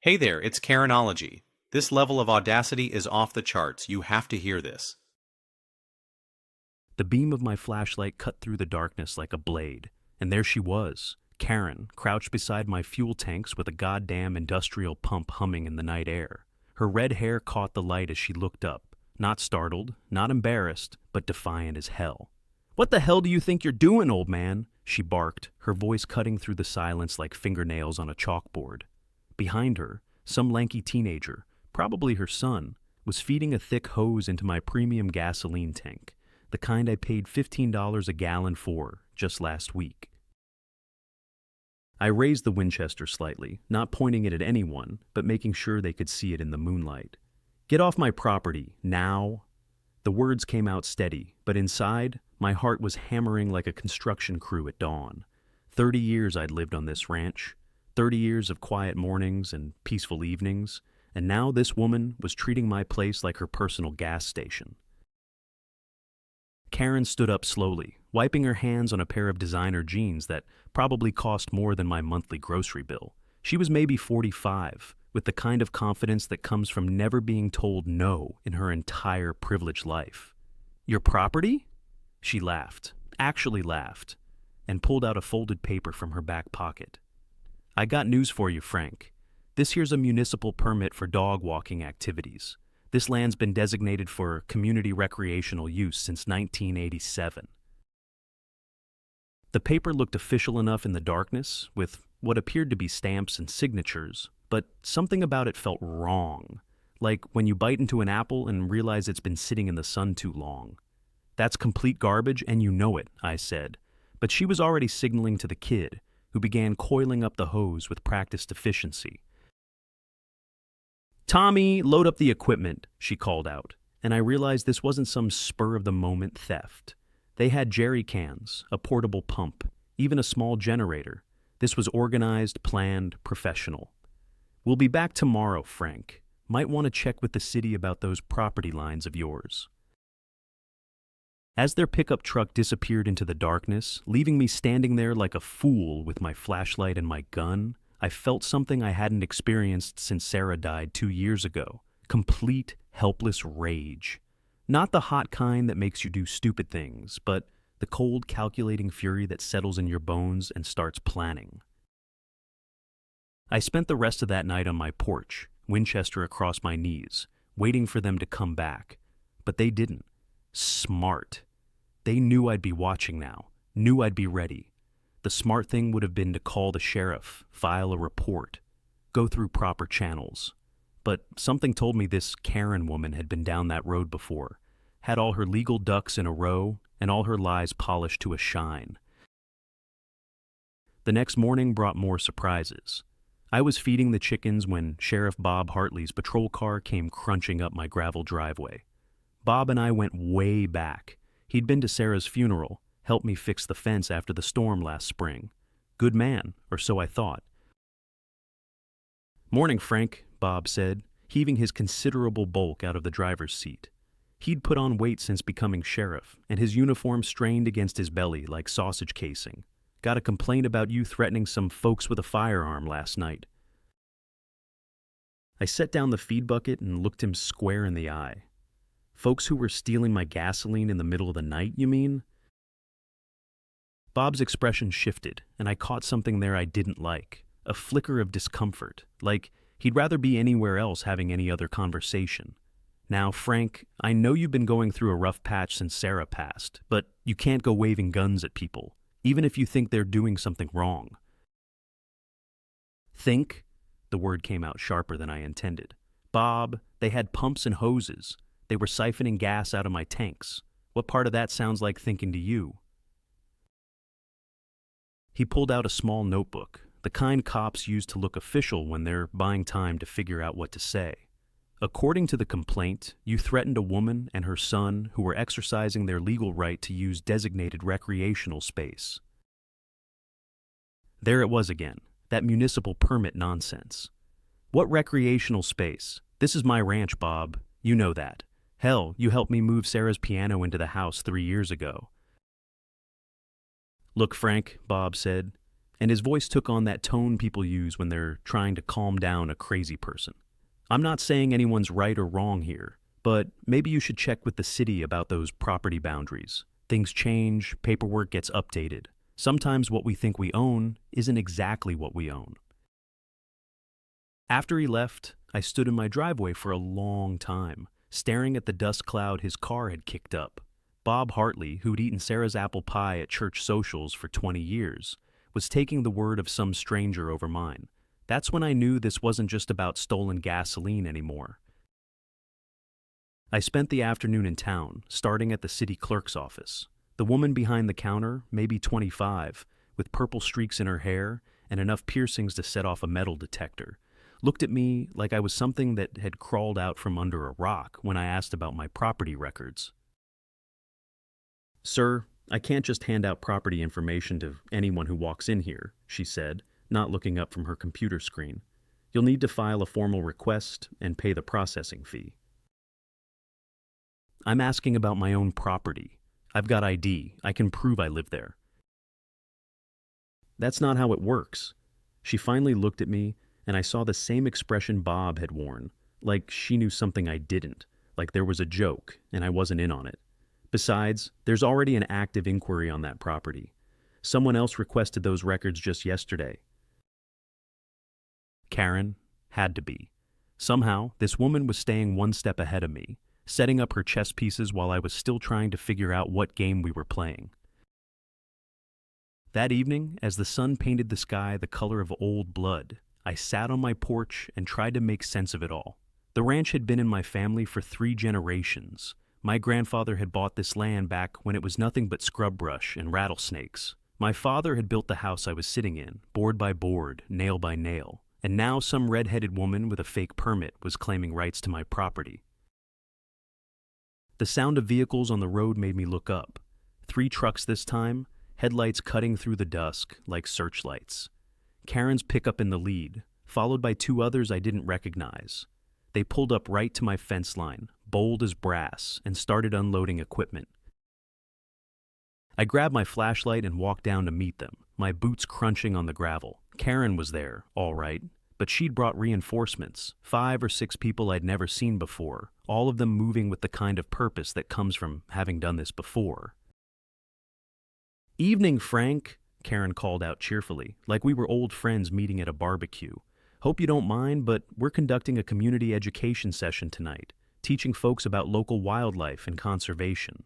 Hey there, it's Karenology. This level of audacity is off the charts. You have to hear this. The beam of my flashlight cut through the darkness like a blade, and there she was, Karen, crouched beside my fuel tanks with a goddamn industrial pump humming in the night air. Her red hair caught the light as she looked up, not startled, not embarrassed, but defiant as hell. "What the hell do you think you're doing, old man?" she barked, her voice cutting through the silence like fingernails on a chalkboard. Behind her, some lanky teenager, probably her son, was feeding a thick hose into my premium gasoline tank, the kind I paid $15 a gallon for just last week. I raised the Winchester slightly, not pointing it at anyone, but making sure they could see it in the moonlight. "Get off my property, now." The words came out steady, but inside, my heart was hammering like a construction crew at dawn. 30 years I'd lived on this ranch, 30 years of quiet mornings and peaceful evenings, and now this woman was treating my place like her personal gas station. Karen stood up slowly, wiping her hands on a pair of designer jeans that probably cost more than my monthly grocery bill. She was maybe 45, with the kind of confidence that comes from never being told no in her entire privileged life. "Your property?" She laughed, actually laughed, and pulled out a folded paper from her back pocket. "I got news for you, Frank. This here's a municipal permit for dog walking activities. This land's been designated for community recreational use since 1987. The paper looked official enough in the darkness, with what appeared to be stamps and signatures, but something about it felt wrong, like when you bite into an apple and realize it's been sitting in the sun too long. "That's complete garbage, and you know it," I said, but she was already signaling to the kid, who began coiling up the hose with practiced efficiency. "Tommy, load up the equipment," she called out, and I realized this wasn't some spur-of-the-moment theft. They had jerry cans, a portable pump, even a small generator. This was organized, planned, professional. "We'll be back tomorrow, Frank. Might want to check with the city about those property lines of yours." As their pickup truck disappeared into the darkness, leaving me standing there like a fool with my flashlight and my gun, I felt something I hadn't experienced since Sarah died 2 years ago. Complete, helpless rage. Not the hot kind that makes you do stupid things, but the cold, calculating fury that settles in your bones and starts planning. I spent the rest of that night on my porch, Winchester across my knees, waiting for them to come back. But they didn't. Smart. They knew I'd be watching now, knew I'd be ready. The smart thing would have been to call the sheriff, file a report, go through proper channels. But something told me this Karen woman had been down that road before, had all her legal ducks in a row and all her lies polished to a shine. The next morning brought more surprises. I was feeding the chickens when Sheriff Bob Hartley's patrol car came crunching up my gravel driveway. Bob and I went way back. He'd been to Sarah's funeral, helped me fix the fence after the storm last spring. Good man, or so I thought. "Morning, Frank," Bob said, heaving his considerable bulk out of the driver's seat. He'd put on weight since becoming sheriff, and his uniform strained against his belly like sausage casing. "Got a complaint about you threatening some folks with a firearm last night." I set down the feed bucket and looked him square in the eye. "Folks who were stealing my gasoline in the middle of the night, you mean?" Bob's expression shifted, and I caught something there I didn't like, a flicker of discomfort, like he'd rather be anywhere else having any other conversation. "Now, Frank, I know you've been going through a rough patch since Sarah passed, but you can't go waving guns at people, even if you think they're doing something wrong." "Think?" The word came out sharper than I intended. "Bob, they had pumps and hoses. They were siphoning gas out of my tanks. What part of that sounds like thinking to you?" He pulled out a small notebook, the kind cops use to look official when they're buying time to figure out what to say. "According to the complaint, you threatened a woman and her son who were exercising their legal right to use designated recreational space." There it was again, that municipal permit nonsense. "What recreational space? This is my ranch, Bob. You know that. Hell, you helped me move Sarah's piano into the house 3 years ago." "Look, Frank," Bob said, and his voice took on that tone people use when they're trying to calm down a crazy person. I'm not saying anyone's right or wrong here, but maybe you should check with the city about those property boundaries. Things change, paperwork gets updated. Sometimes what we think we own isn't exactly what we own. After he left, I stood in my driveway for a long time, staring at the dust cloud his car had kicked up. Bob Hartley, who'd eaten Sarah's apple pie at church socials for 20 years, was taking the word of some stranger over mine. That's when I knew this wasn't just about stolen gasoline anymore. I spent the afternoon in town, starting at the city clerk's office. The woman behind the counter, maybe 25, with purple streaks in her hair and enough piercings to set off a metal detector, looked at me like I was something that had crawled out from under a rock when I asked about my property records. "Sir, I can't just hand out property information to anyone who walks in here," she said, not looking up from her computer screen. "You'll need to file a formal request and pay the processing fee." "I'm asking about my own property. I've got ID. I can prove I live there." "That's not how it works." She finally looked at me, and I saw the same expression Bob had worn, like she knew something I didn't, like there was a joke and I wasn't in on it. Besides, there's already an active inquiry on that property. Someone else requested those records just yesterday. Karen had to be. Somehow, this woman was staying one step ahead of me, setting up her chess pieces while I was still trying to figure out what game we were playing. That evening, as the sun painted the sky the color of old blood, I sat on my porch and tried to make sense of it all. The ranch had been in my family for 3 generations. My grandfather had bought this land back when it was nothing but scrub brush and rattlesnakes. My father had built the house I was sitting in, board by board, nail by nail, and now some red-headed woman with a fake permit was claiming rights to my property. The sound of vehicles on the road made me look up. 3 trucks this time, headlights cutting through the dusk like searchlights. Karen's pickup in the lead, followed by 2 others I didn't recognize. They pulled up right to my fence line, bold as brass, and started unloading equipment. I grabbed my flashlight and walked down to meet them, my boots crunching on the gravel. Karen was there, all right, but she'd brought reinforcements, 5 or 6 people I'd never seen before, all of them moving with the kind of purpose that comes from having done this before. "Evening, Frank," Karen called out cheerfully, like we were old friends meeting at a barbecue. "Hope you don't mind, but we're conducting a community education session tonight, teaching folks about local wildlife and conservation."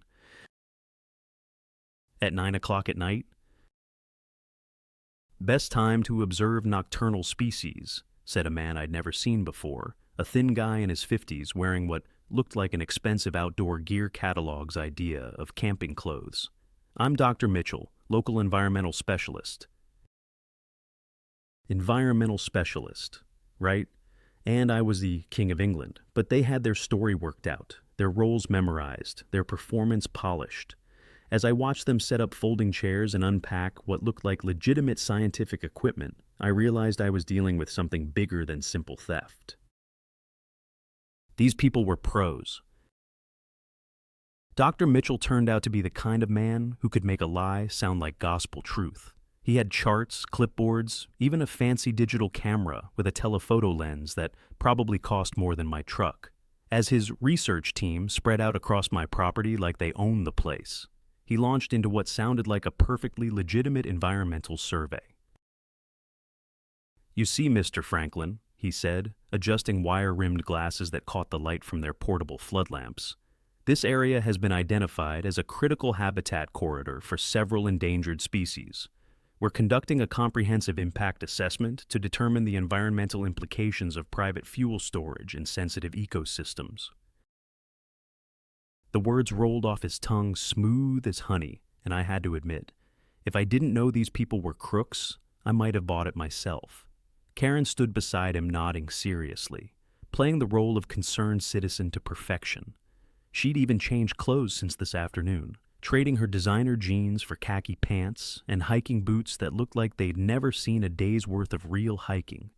"At 9 o'clock at night?" "Best time to observe nocturnal species," said a man I'd never seen before, a thin guy in his 50s wearing what looked like an expensive outdoor gear catalog's idea of camping clothes. "I'm Dr. Mitchell, local environmental specialist." Environmental specialist, right? And I was the King of England, but they had their story worked out, their roles memorized, their performance polished. As I watched them set up folding chairs and unpack what looked like legitimate scientific equipment, I realized I was dealing with something bigger than simple theft. These people were pros. Dr. Mitchell turned out to be the kind of man who could make a lie sound like gospel truth. He had charts, clipboards, even a fancy digital camera with a telephoto lens that probably cost more than my truck. As his research team spread out across my property like they owned the place, he launched into what sounded like a perfectly legitimate environmental survey. "You see, Mr. Franklin," he said, adjusting wire-rimmed glasses that caught the light from their portable flood lamps, "this area has been identified as a critical habitat corridor for several endangered species. We're conducting a comprehensive impact assessment to determine the environmental implications of private fuel storage in sensitive ecosystems." The words rolled off his tongue smooth as honey, and I had to admit, if I didn't know these people were crooks, I might have bought it myself. Karen stood beside him nodding seriously, playing the role of concerned citizen to perfection. She'd even changed clothes since this afternoon, trading her designer jeans for khaki pants and hiking boots that looked like they'd never seen a day's worth of real hiking.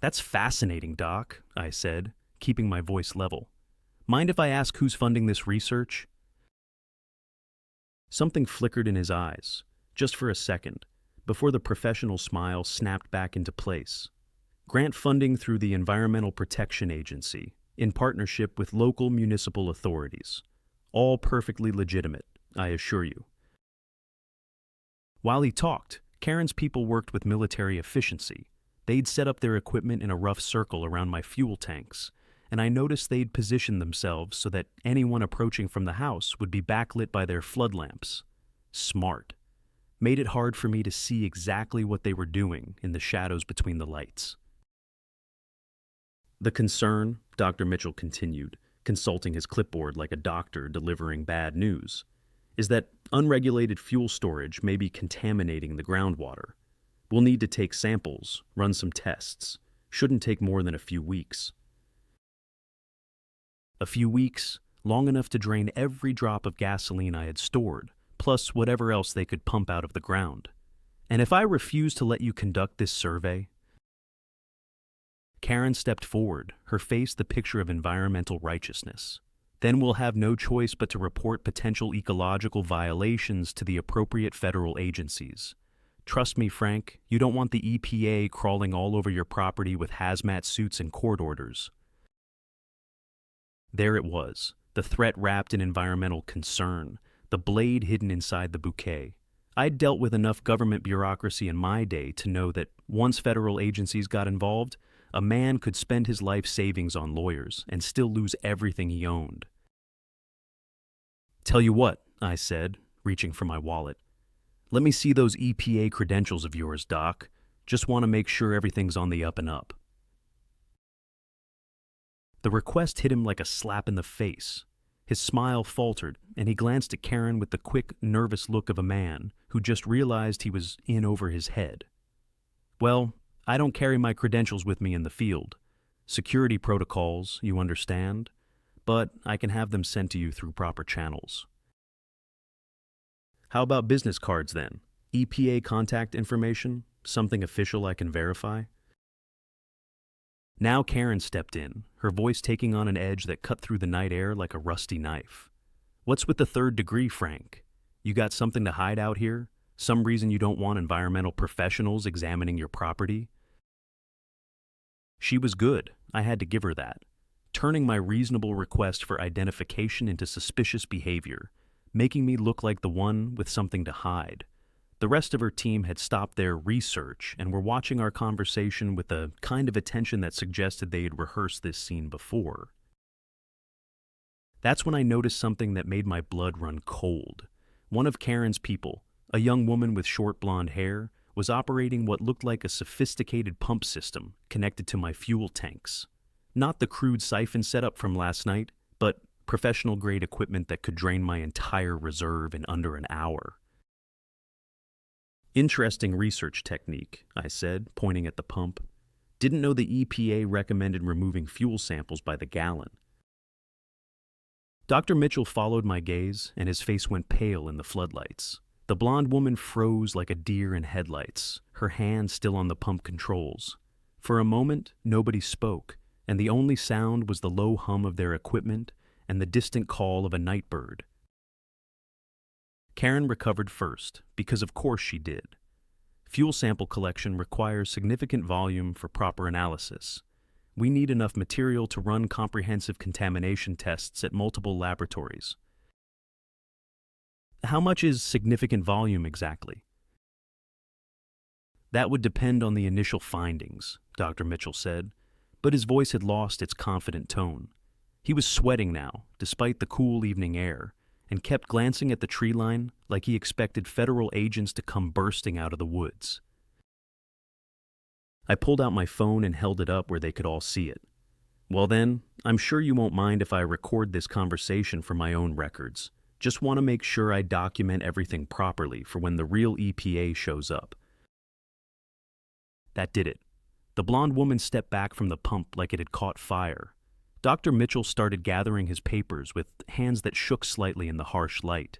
"That's fascinating, Doc," I said, keeping my voice level. "Mind if I ask who's funding this research?" Something flickered in his eyes. just for a second, before the professional smile snapped back into place. Grant funding through the Environmental Protection Agency, in partnership with local municipal authorities. All perfectly legitimate, I assure you. While he talked, Karen's people worked with military efficiency. They'd set up their equipment in a rough circle around my fuel tanks, and I noticed they'd positioned themselves so that anyone approaching from the house would be backlit by their flood lamps. Smart. Made it hard for me to see exactly what they were doing in the shadows between the lights. The concern, Dr. Mitchell continued, consulting his clipboard like a doctor delivering bad news, is that unregulated fuel storage may be contaminating the groundwater. We'll need to take samples, run some tests. Shouldn't take more than a few weeks. A few weeks, long enough to drain every drop of gasoline I had stored, plus whatever else they could pump out of the ground. And if I refuse to let you conduct this survey? Karen stepped forward, her face the picture of environmental righteousness. Then we'll have no choice but to report potential ecological violations to the appropriate federal agencies. Trust me, Frank, you don't want the EPA crawling all over your property with hazmat suits and court orders. There it was, the threat wrapped in environmental concern, the blade hidden inside the bouquet. I'd dealt with enough government bureaucracy in my day to know that once federal agencies got involved, a man could spend his life savings on lawyers and still lose everything he owned. Tell you what, I said, reaching for my wallet. Let me see those EPA credentials of yours, Doc. Just want to make sure everything's on the up and up. The request hit him like a slap in the face. His smile faltered, and he glanced at Karen with the quick, nervous look of a man who just realized he was in over his head. Well, I don't carry my credentials with me in the field. Security protocols, you understand, but I can have them sent to you through proper channels. How about business cards then? EPA contact information? Something official I can verify? Now Karen stepped in, her voice taking on an edge that cut through the night air like a rusty knife. What's with the third degree, Frank? You got something to hide out here? Some reason you don't want environmental professionals examining your property? She was good, I had to give her that, turning my reasonable request for identification into suspicious behavior, making me look like the one with something to hide. The rest of her team had stopped their research and were watching our conversation with a kind of attention that suggested they had rehearsed this scene before. That's when I noticed something that made my blood run cold. One of Karen's people, a young woman with short blonde hair, was operating what looked like a sophisticated pump system connected to my fuel tanks. Not the crude siphon setup from last night, but professional-grade equipment that could drain my entire reserve in under an hour. Interesting research technique, I said, pointing at the pump. Didn't know the EPA recommended removing fuel samples by the gallon. Dr. Mitchell followed my gaze, and his face went pale in the floodlights. The blonde woman froze like a deer in headlights, her hand still on the pump controls. For a moment, nobody spoke, and the only sound was the low hum of their equipment and the distant call of a night bird. Karen recovered first, because of course she did. Fuel sample collection requires significant volume for proper analysis. We need enough material to run comprehensive contamination tests at multiple laboratories. How much is significant volume exactly? That would depend on the initial findings, Dr. Mitchell said, but his voice had lost its confident tone. He was sweating now, despite the cool evening air, and kept glancing at the tree line like he expected federal agents to come bursting out of the woods. I pulled out my phone and held it up where they could all see it. Well then, I'm sure you won't mind if I record this conversation for my own records. Just want to make sure I document everything properly for when the real EPA shows up. That did it. The blonde woman stepped back from the pump like it had caught fire. Dr. Mitchell started gathering his papers with hands that shook slightly in the harsh light.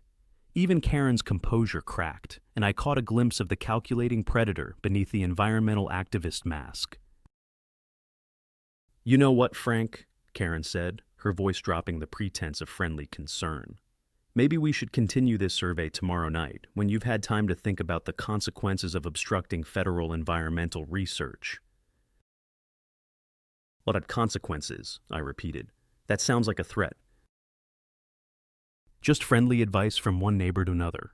Even Karen's composure cracked, and I caught a glimpse of the calculating predator beneath the environmental activist mask. You know what, Frank? Karen said, her voice dropping the pretense of friendly concern. Maybe we should continue this survey tomorrow night, when you've had time to think about the consequences of obstructing federal environmental research. What consequences? I repeated. That sounds like a threat. Just friendly advice from one neighbor to another.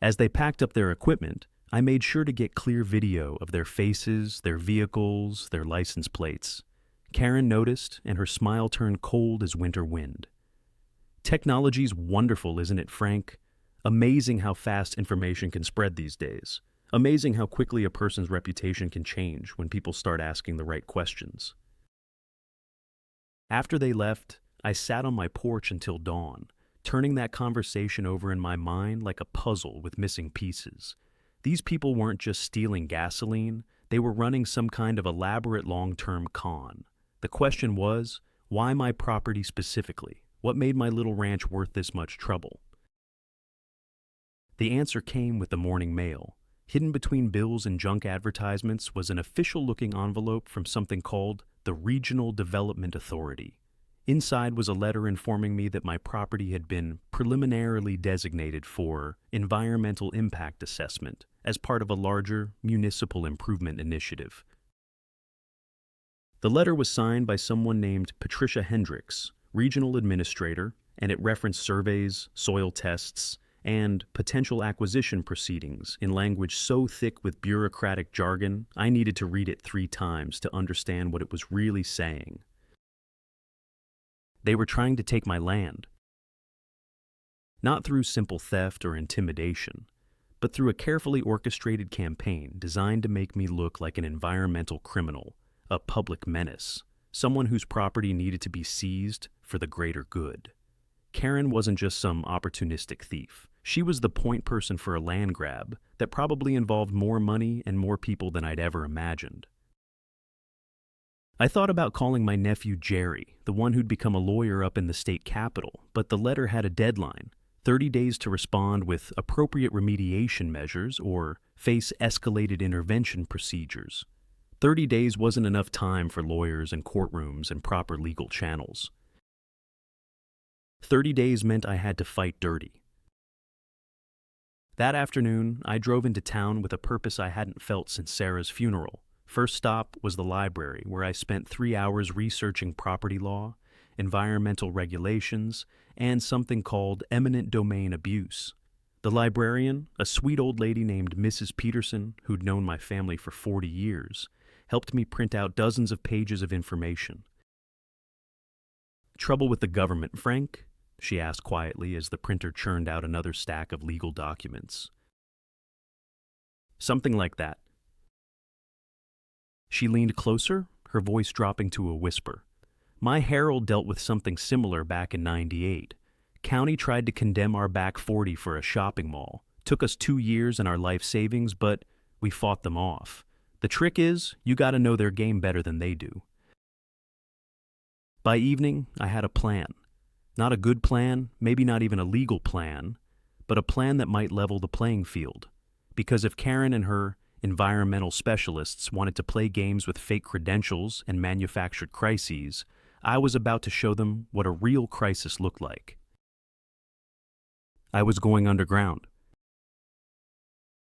As they packed up their equipment, I made sure to get clear video of their faces, their vehicles, their license plates. Karen noticed, and her smile turned cold as winter wind. Technology's wonderful, isn't it, Frank? Amazing how fast information can spread these days. Amazing how quickly a person's reputation can change when people start asking the right questions. After they left, I sat on my porch until dawn, turning that conversation over in my mind like a puzzle with missing pieces. These people weren't just stealing gasoline, they were running some kind of elaborate long-term con. The question was, why my property specifically? What made my little ranch worth this much trouble? The answer came with the morning mail. Hidden between bills and junk advertisements was an official-looking envelope from something called the Regional Development Authority. Inside was a letter informing me that my property had been preliminarily designated for environmental impact assessment as part of a larger municipal improvement initiative. The letter was signed by someone named Patricia Hendricks, regional administrator, and it referenced surveys, soil tests, and potential acquisition proceedings in language so thick with bureaucratic jargon I needed to read it 3 times to understand what it was really saying. They were trying to take my land. Not through simple theft or intimidation, but through a carefully orchestrated campaign designed to make me look like an environmental criminal, a public menace, someone whose property needed to be seized for the greater good. Karen wasn't just some opportunistic thief. She was the point person for a land grab that probably involved more money and more people than I'd ever imagined. I thought about calling my nephew Jerry, the one who'd become a lawyer up in the state capitol, but the letter had a deadline, 30 days to respond with appropriate remediation measures or face escalated intervention procedures. 30 days wasn't enough time for lawyers and courtrooms and proper legal channels. 30 days meant I had to fight dirty. That afternoon, I drove into town with a purpose I hadn't felt since Sarah's funeral. First stop was the library, where I spent 3 hours researching property law, environmental regulations, and something called eminent domain abuse. The librarian, a sweet old lady named Mrs. Peterson, who'd known my family for 40 years, helped me print out dozens of pages of information. "Trouble with the government, Frank?" she asked quietly as the printer churned out another stack of legal documents. "Something like that." She leaned closer, her voice dropping to a whisper. "My Herald dealt with something similar back in '98. County tried to condemn our back 40 for a shopping mall. Took us 2 years and our life savings, but we fought them off. The trick is, you gotta know their game better than they do." By evening, I had a plan. Not a good plan, maybe not even a legal plan, but a plan that might level the playing field. Because if Karen and her environmental specialists wanted to play games with fake credentials and manufactured crises, I was about to show them what a real crisis looked like. I was going underground.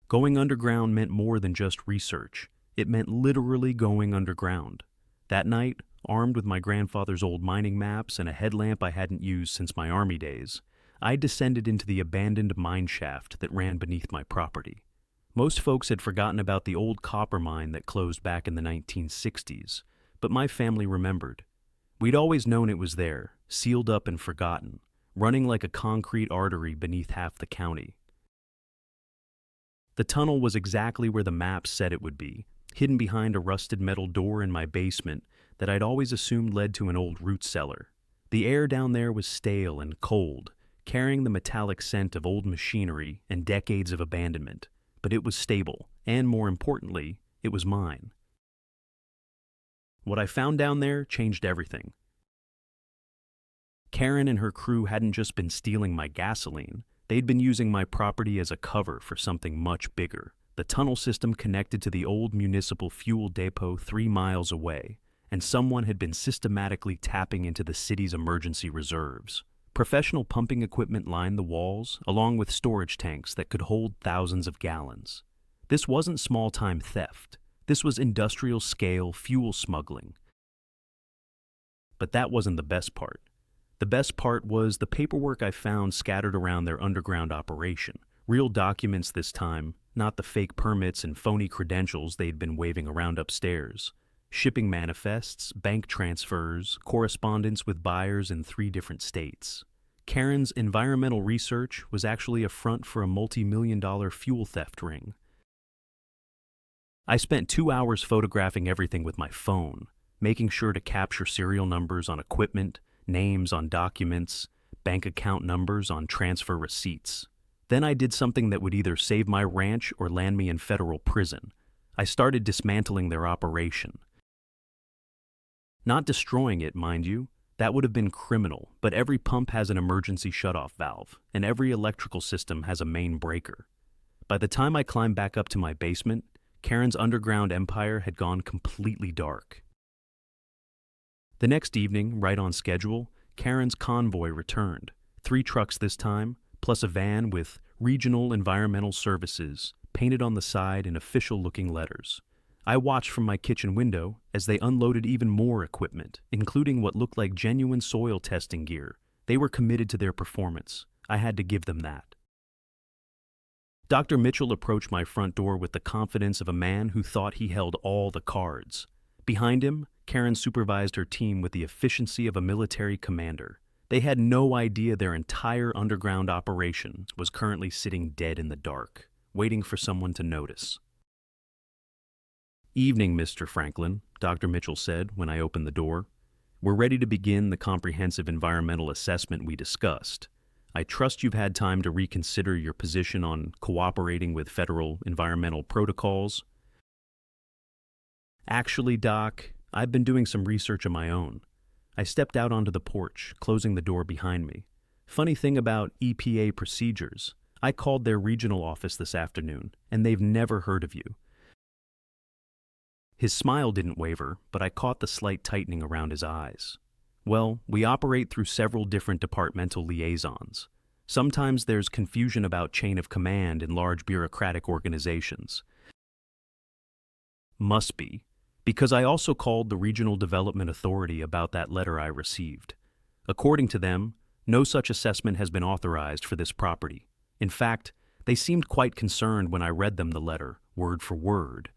Going underground meant more than just research. It meant literally going underground. That night, armed with my grandfather's old mining maps and a headlamp I hadn't used since my army days, I descended into the abandoned mine shaft that ran beneath my property. Most folks had forgotten about the old copper mine that closed back in the 1960s, but my family remembered. We'd always known it was there, sealed up and forgotten, running like a concrete artery beneath half the county. The tunnel was exactly where the maps said it would be, hidden behind a rusted metal door in my basement that I'd always assumed led to an old root cellar. The air down there was stale and cold, carrying the metallic scent of old machinery and decades of abandonment, but it was stable, and more importantly, it was mine. What I found down there changed everything. Karen and her crew hadn't just been stealing my gasoline, they'd been using my property as a cover for something much bigger. The tunnel system connected to the old municipal fuel depot 3 miles away, and someone had been systematically tapping into the city's emergency reserves. Professional pumping equipment lined the walls, along with storage tanks that could hold thousands of gallons. This wasn't small-time theft. This was industrial-scale fuel smuggling. But that wasn't the best part. The best part was the paperwork I found scattered around their underground operation. Real documents this time, not the fake permits and phony credentials they'd been waving around upstairs. Shipping manifests, bank transfers, correspondence with buyers in 3 different states. Karen's environmental research was actually a front for a multi-million-dollar fuel theft ring. I spent 2 hours photographing everything with my phone, making sure to capture serial numbers on equipment, names on documents, bank account numbers on transfer receipts. Then I did something that would either save my ranch or land me in federal prison. I started dismantling their operation. Not destroying it, mind you. That would have been criminal, but every pump has an emergency shutoff valve, and every electrical system has a main breaker. By the time I climbed back up to my basement, Karen's underground empire had gone completely dark. The next evening, right on schedule, Karen's convoy returned. 3 trucks this time, plus a van with Regional Environmental Services painted on the side in official-looking letters. I watched from my kitchen window as they unloaded even more equipment, including what looked like genuine soil testing gear. They were committed to their performance. I had to give them that. Dr. Mitchell approached my front door with the confidence of a man who thought he held all the cards. Behind him, Karen supervised her team with the efficiency of a military commander. They had no idea their entire underground operation was currently sitting dead in the dark, waiting for someone to notice. "Evening, Mr. Franklin," Dr. Mitchell said when I opened the door. "We're ready to begin the comprehensive environmental assessment we discussed. I trust you've had time to reconsider your position on cooperating with federal environmental protocols." "Actually, Doc, I've been doing some research of my own." I stepped out onto the porch, closing the door behind me. "Funny thing about EPA procedures, I called their regional office this afternoon, and they've never heard of you." His smile didn't waver, but I caught the slight tightening around his eyes. "Well, we operate through several different departmental liaisons. Sometimes there's confusion about chain of command in large bureaucratic organizations." "Must be, because I also called the Regional Development Authority about that letter I received. According to them, no such assessment has been authorized for this property. In fact, they seemed quite concerned when I read them the letter, word for word."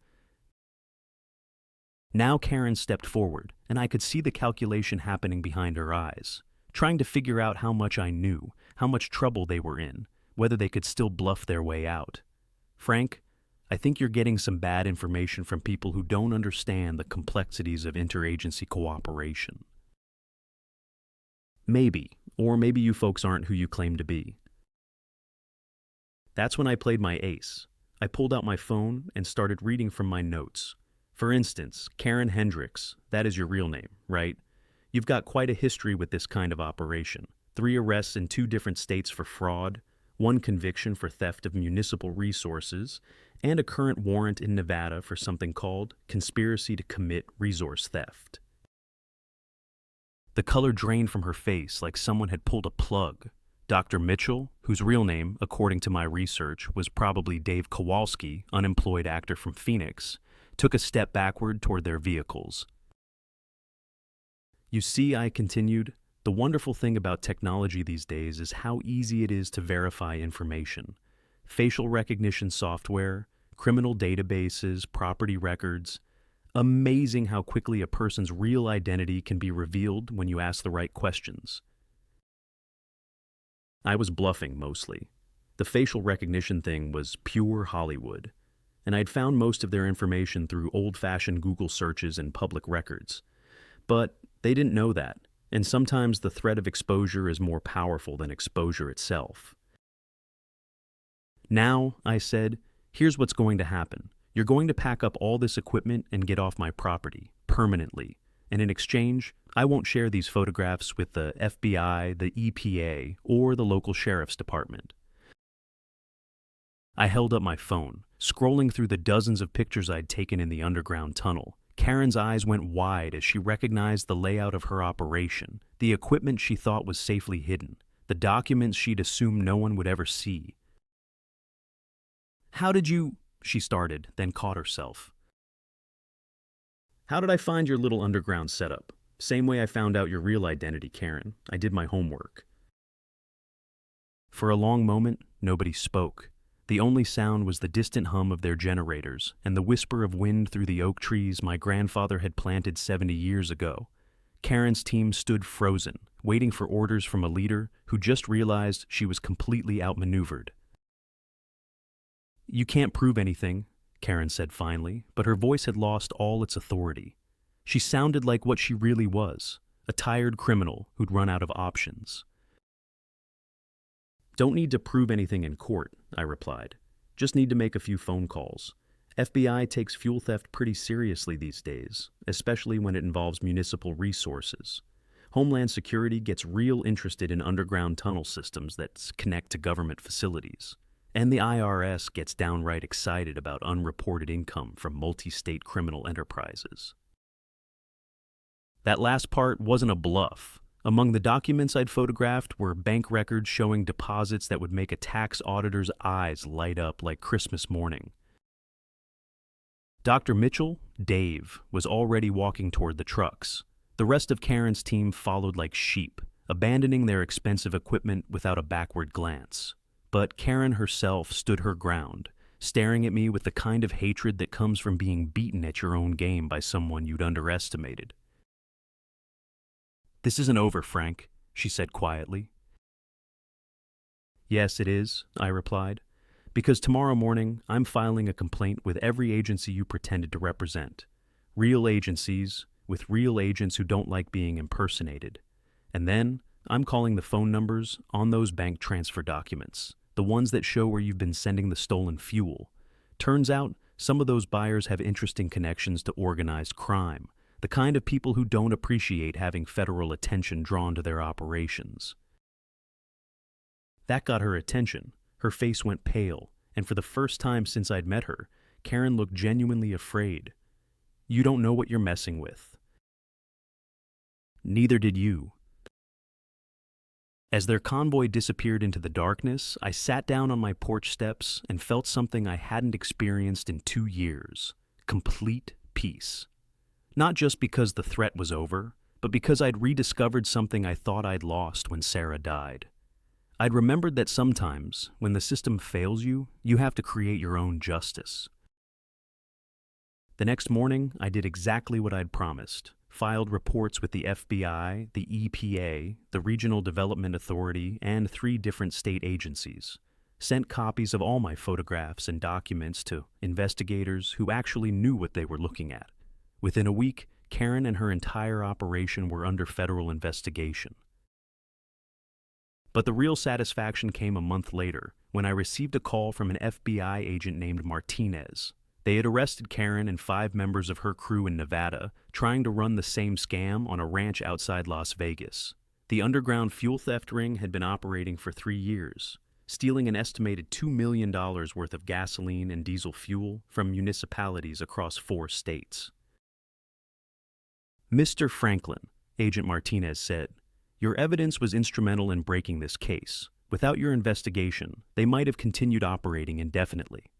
Now Karen stepped forward, and I could see the calculation happening behind her eyes, trying to figure out how much I knew, how much trouble they were in, whether they could still bluff their way out. "Frank, I think you're getting some bad information from people who don't understand the complexities of interagency cooperation." "Maybe, or maybe you folks aren't who you claim to be." That's when I played my ace. I pulled out my phone and started reading from my notes. For instance, Karen Hendricks, that is your real name, right? You've got quite a history with this kind of operation. 3 arrests in 2 different states for fraud, 1 conviction for theft of municipal resources, and a current warrant in Nevada for something called conspiracy to commit resource theft. The color drained from her face like someone had pulled a plug. Dr. Mitchell, whose real name, according to my research, was probably Dave Kowalski, unemployed actor from Phoenix, took a step backward toward their vehicles. "You see," I continued, "the wonderful thing about technology these days is how easy it is to verify information. Facial recognition software, criminal databases, property records. Amazing how quickly a person's real identity can be revealed when you ask the right questions." I was bluffing mostly. The facial recognition thing was pure Hollywood, and I'd found most of their information through old-fashioned Google searches and public records. But they didn't know that, and sometimes the threat of exposure is more powerful than exposure itself. "Now," I said, "here's what's going to happen. You're going to pack up all this equipment and get off my property, permanently. And in exchange, I won't share these photographs with the FBI, the EPA, or the local sheriff's department." I held up my phone, scrolling through the dozens of pictures I'd taken in the underground tunnel. Karen's eyes went wide as she recognized the layout of her operation, the equipment she thought was safely hidden. the documents she'd assumed no one would ever see. "How did you—" she started, then caught herself. "How did I find your little underground setup? Same way I found out your real identity, Karen. I did my homework." For a long moment, nobody spoke. The only sound was the distant hum of their generators and the whisper of wind through the oak trees my grandfather had planted 70 years ago. Karen's team stood frozen, waiting for orders from a leader who just realized she was completely outmaneuvered. "You can't prove anything," Karen said finally, but her voice had lost all its authority. She sounded like what she really was, a tired criminal who'd run out of options. "Don't need to prove anything in court," I replied. "Just need to make a few phone calls. FBI takes fuel theft pretty seriously these days, especially when it involves municipal resources. Homeland Security gets real interested in underground tunnel systems that connect to government facilities. And the IRS gets downright excited about unreported income from multi-state criminal enterprises." That last part wasn't a bluff. Among the documents I'd photographed were bank records showing deposits that would make a tax auditor's eyes light up like Christmas morning. Dr. Mitchell, Dave, was already walking toward the trucks. The rest of Karen's team followed like sheep, abandoning their expensive equipment without a backward glance. But Karen herself stood her ground, staring at me with the kind of hatred that comes from being beaten at your own game by someone you'd underestimated. "This isn't over, Frank," she said quietly. "Yes, it is," I replied, "because tomorrow morning I'm filing a complaint with every agency you pretended to represent. Real agencies, with real agents who don't like being impersonated. And then I'm calling the phone numbers on those bank transfer documents, the ones that show where you've been sending the stolen fuel. Turns out some of those buyers have interesting connections to organized crime, the kind of people who don't appreciate having federal attention drawn to their operations." That got her attention. Her face went pale, and for the first time since I'd met her, Karen looked genuinely afraid. "You don't know what you're messing with." "Neither did you." As their convoy disappeared into the darkness, I sat down on my porch steps and felt something I hadn't experienced in 2 years: complete peace. Not just because the threat was over, but because I'd rediscovered something I thought I'd lost when Sarah died. I'd remembered that sometimes, when the system fails you, you have to create your own justice. The next morning, I did exactly what I'd promised: filed reports with the FBI, the EPA, the Regional Development Authority, and 3 different state agencies. Sent copies of all my photographs and documents to investigators who actually knew what they were looking at. Within a week, Karen and her entire operation were under federal investigation. But the real satisfaction came a month later, when I received a call from an FBI agent named Martinez. They had arrested Karen and 5 members of her crew in Nevada, trying to run the same scam on a ranch outside Las Vegas. The underground fuel theft ring had been operating for 3 years, stealing an estimated $2 million worth of gasoline and diesel fuel from municipalities across 4 states. "Mr. Franklin," Agent Martinez said, "your evidence was instrumental in breaking this case. Without your investigation, they might have continued operating indefinitely."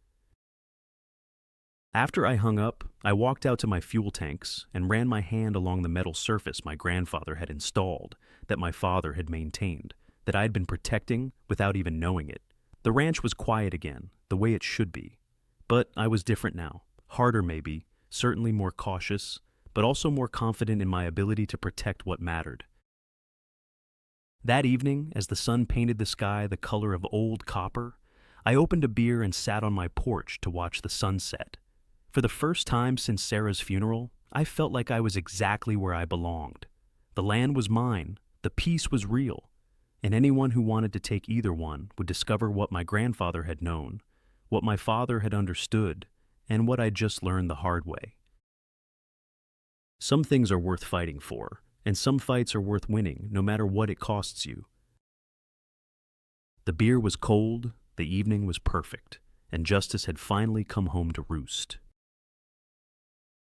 After I hung up, I walked out to my fuel tanks and ran my hand along the metal surface my grandfather had installed, that my father had maintained, that I had been protecting without even knowing it. The ranch was quiet again, the way it should be. But I was different now, harder maybe, certainly more cautious, but also more confident in my ability to protect what mattered. That evening, as the sun painted the sky the color of old copper, I opened a beer and sat on my porch to watch the sunset. For the first time since Sarah's funeral, I felt like I was exactly where I belonged. The land was mine, the peace was real, and anyone who wanted to take either one would discover what my grandfather had known, what my father had understood, and what I'd just learned the hard way. Some things are worth fighting for, and some fights are worth winning, no matter what it costs you. The beer was cold, the evening was perfect, and justice had finally come home to roost.